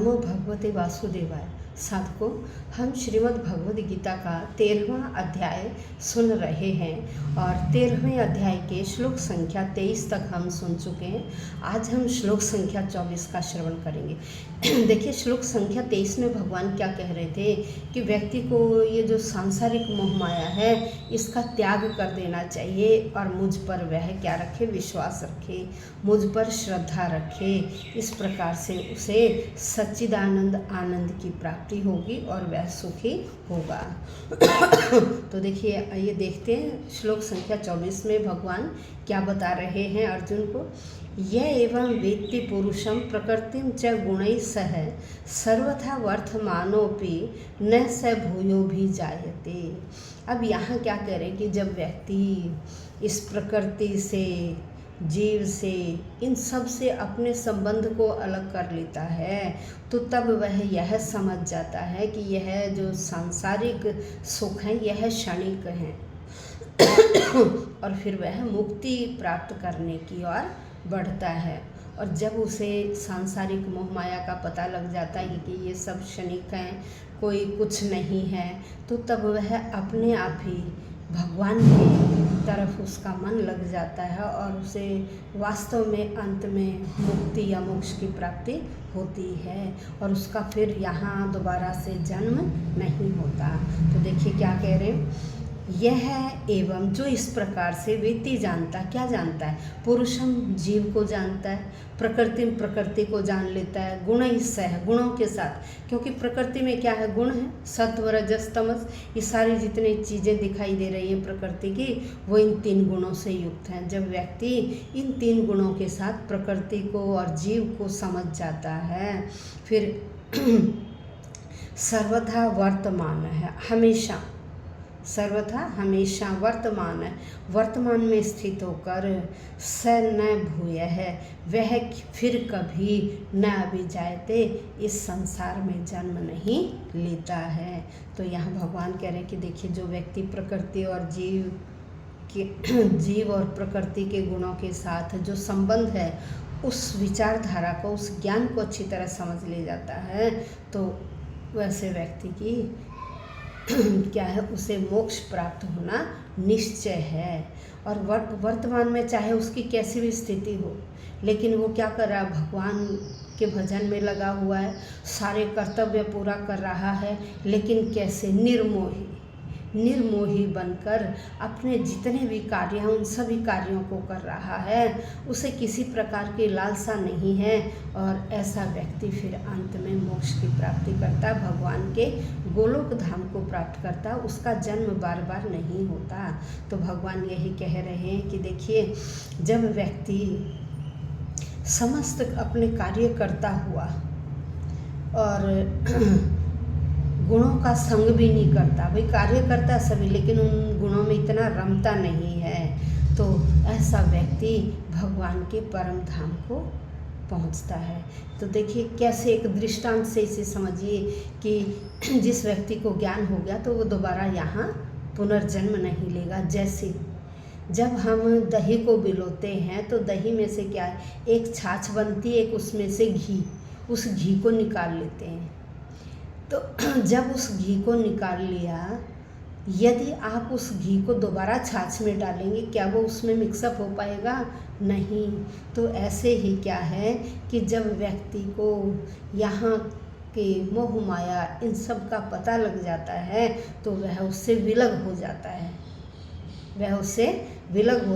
नमो भगवते वासुदेवाय। साधकों, हम श्रीमद् भगवद गीता का 13वां अध्याय सुन रहे हैं और 13वें अध्याय के श्लोक संख्या 23 तक हम सुन चुके हैं। आज हम श्लोक संख्या 24 का श्रवण करेंगे। देखिए, श्लोक संख्या 23 में भगवान क्या कह रहे थे कि व्यक्ति को ये जो सांसारिक मोह माया है इसका त्याग कर देना चाहिए और मुझ पर वह क्या रखे, विश्वास रखे, मुझ पर श्रद्धा रखे। इस प्रकार से उसे सच्चिदानंद आनंद की प्राप्ति होगी और वह सुखी होगा। तो देखिए, आइए देखते हैं श्लोक संख्या 24 में भगवान क्या बता रहे हैं अर्जुन को। यह एवं वेत्ति पुरुषम प्रकृतिम च गुणैः सह सर्वथा वर्तमानोपि न स भूयो भी जायते। अब यहाँ क्या कह रहे हैं कि जब व्यक्ति इस प्रकृति से, जीव से, इन सब से अपने संबंध को अलग कर लेता है तो तब वह यह समझ जाता है कि यह जो सांसारिक सुख है यह क्षणिक है और फिर वह मुक्ति प्राप्त करने की ओर बढ़ता है। और जब उसे सांसारिक मोह माया का पता लग जाता है कि ये सब क्षणिक हैं, कोई कुछ नहीं है, तो तब वह अपने आप ही भगवान की तरफ उसका मन लग जाता है और उसे वास्तव में अंत में मुक्ति या मोक्ष की प्राप्ति होती है और उसका फिर यहाँ दोबारा से जन्म नहीं होता। तो देखिए क्या कह रहे हैं, यह एवं जो इस प्रकार से व्यक्ति जानता, क्या जानता है, पुरुषम जीव को जानता है, प्रकृति को जान लेता है, गुण हिस्सा है गुणों के साथ, क्योंकि प्रकृति में क्या है, गुण है, सत्व रजस तमस, ये सारी जितनी चीज़ें दिखाई दे रही हैं प्रकृति की वो इन 3 गुणों से युक्त हैं। जब व्यक्ति इन 3 गुणों के साथ प्रकृति को और जीव को समझ जाता है, फिर सर्वथा वर्तमान है, हमेशा सर्वथा हमेशा वर्तमान में स्थित होकर स न भूय है, वह फिर कभी न अभिजायते, इस संसार में जन्म नहीं लेता है। तो यहाँ भगवान कह रहे हैं कि देखिए, जो व्यक्ति प्रकृति और जीव और प्रकृति के गुणों के साथ जो संबंध है उस विचारधारा को, उस ज्ञान को अच्छी तरह समझ ले जाता है, तो वैसे व्यक्ति की क्या है, उसे मोक्ष प्राप्त होना निश्चय है। और वर्तमान में चाहे उसकी कैसी भी स्थिति हो, लेकिन वो क्या कर रहा है, भगवान के भजन में लगा हुआ है, सारे कर्तव्य पूरा कर रहा है, लेकिन कैसे, निर्मोही बनकर अपने जितने भी कार्य हैं उन सभी कार्यों को कर रहा है, उसे किसी प्रकार की लालसा नहीं है और ऐसा व्यक्ति फिर अंत में मोक्ष की प्राप्ति करता, भगवान के गोलोक धाम को प्राप्त करता, उसका जन्म बार बार नहीं होता। तो भगवान यही कह रहे हैं कि देखिए, जब व्यक्ति समस्त अपने कार्य करता हुआ और गुणों का संग भी नहीं करता, भाई कार्य करता सभी लेकिन उन गुणों में इतना रमता नहीं है, तो ऐसा व्यक्ति भगवान के परम धाम को पहुंचता है। तो देखिए कैसे, एक दृष्टांत से इसे समझिए कि जिस व्यक्ति को ज्ञान हो गया तो वो दोबारा यहाँ पुनर्जन्म नहीं लेगा। जैसे जब हम दही को भिगोते हैं तो दही में से क्या है, एक छाछ बनती है, एक उसमें से घी, उस घी को निकाल लेते हैं। तो जब उस घी को निकाल लिया, यदि आप उस घी को दोबारा छाछ में डालेंगे, क्या वो उसमें मिक्सअप हो पाएगा? नहीं। तो ऐसे ही क्या है कि जब व्यक्ति को यहाँ के मोह माया इन सब का पता लग जाता है तो वह उससे विलग हो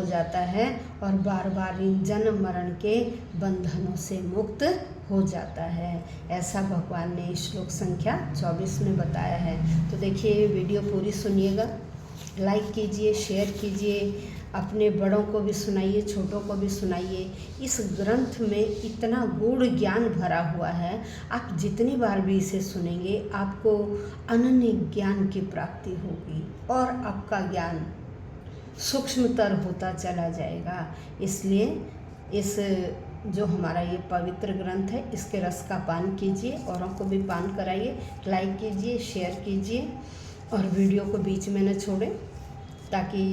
जाता है और बार बार इन जन्म मरण के बंधनों से मुक्त हो जाता है। ऐसा भगवान ने श्लोक संख्या 24 में बताया है। तो देखिए, वीडियो पूरी सुनिएगा, लाइक कीजिए, शेयर कीजिए, अपने बड़ों को भी सुनाइए, छोटों को भी सुनाइए। इस ग्रंथ में इतना गूढ़ ज्ञान भरा हुआ है, आप जितनी बार भी इसे सुनेंगे आपको अनन्य ज्ञान की प्राप्ति होगी और आपका ज्ञान सूक्ष्मतर होता चला जाएगा। इसलिए इस जो हमारा ये पवित्र ग्रंथ है इसके रस का पान कीजिए, औरों को भी पान कराइए, लाइक कीजिए, शेयर कीजिए और वीडियो को बीच में न छोड़ें, ताकि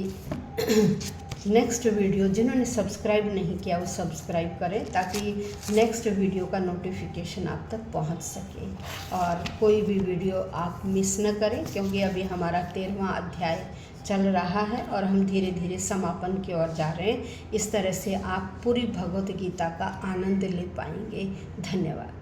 नेक्स्ट वीडियो जिन्होंने सब्सक्राइब नहीं किया वो सब्सक्राइब करें ताकि नेक्स्ट वीडियो का नोटिफिकेशन आप तक पहुंच सके और कोई भी वीडियो आप मिस न करें, क्योंकि अभी हमारा 13वां अध्याय चल रहा है और हम धीरे धीरे समापन की ओर जा रहे हैं। इस तरह से आप पूरी भगवत गीता का आनंद ले पाएंगे। धन्यवाद।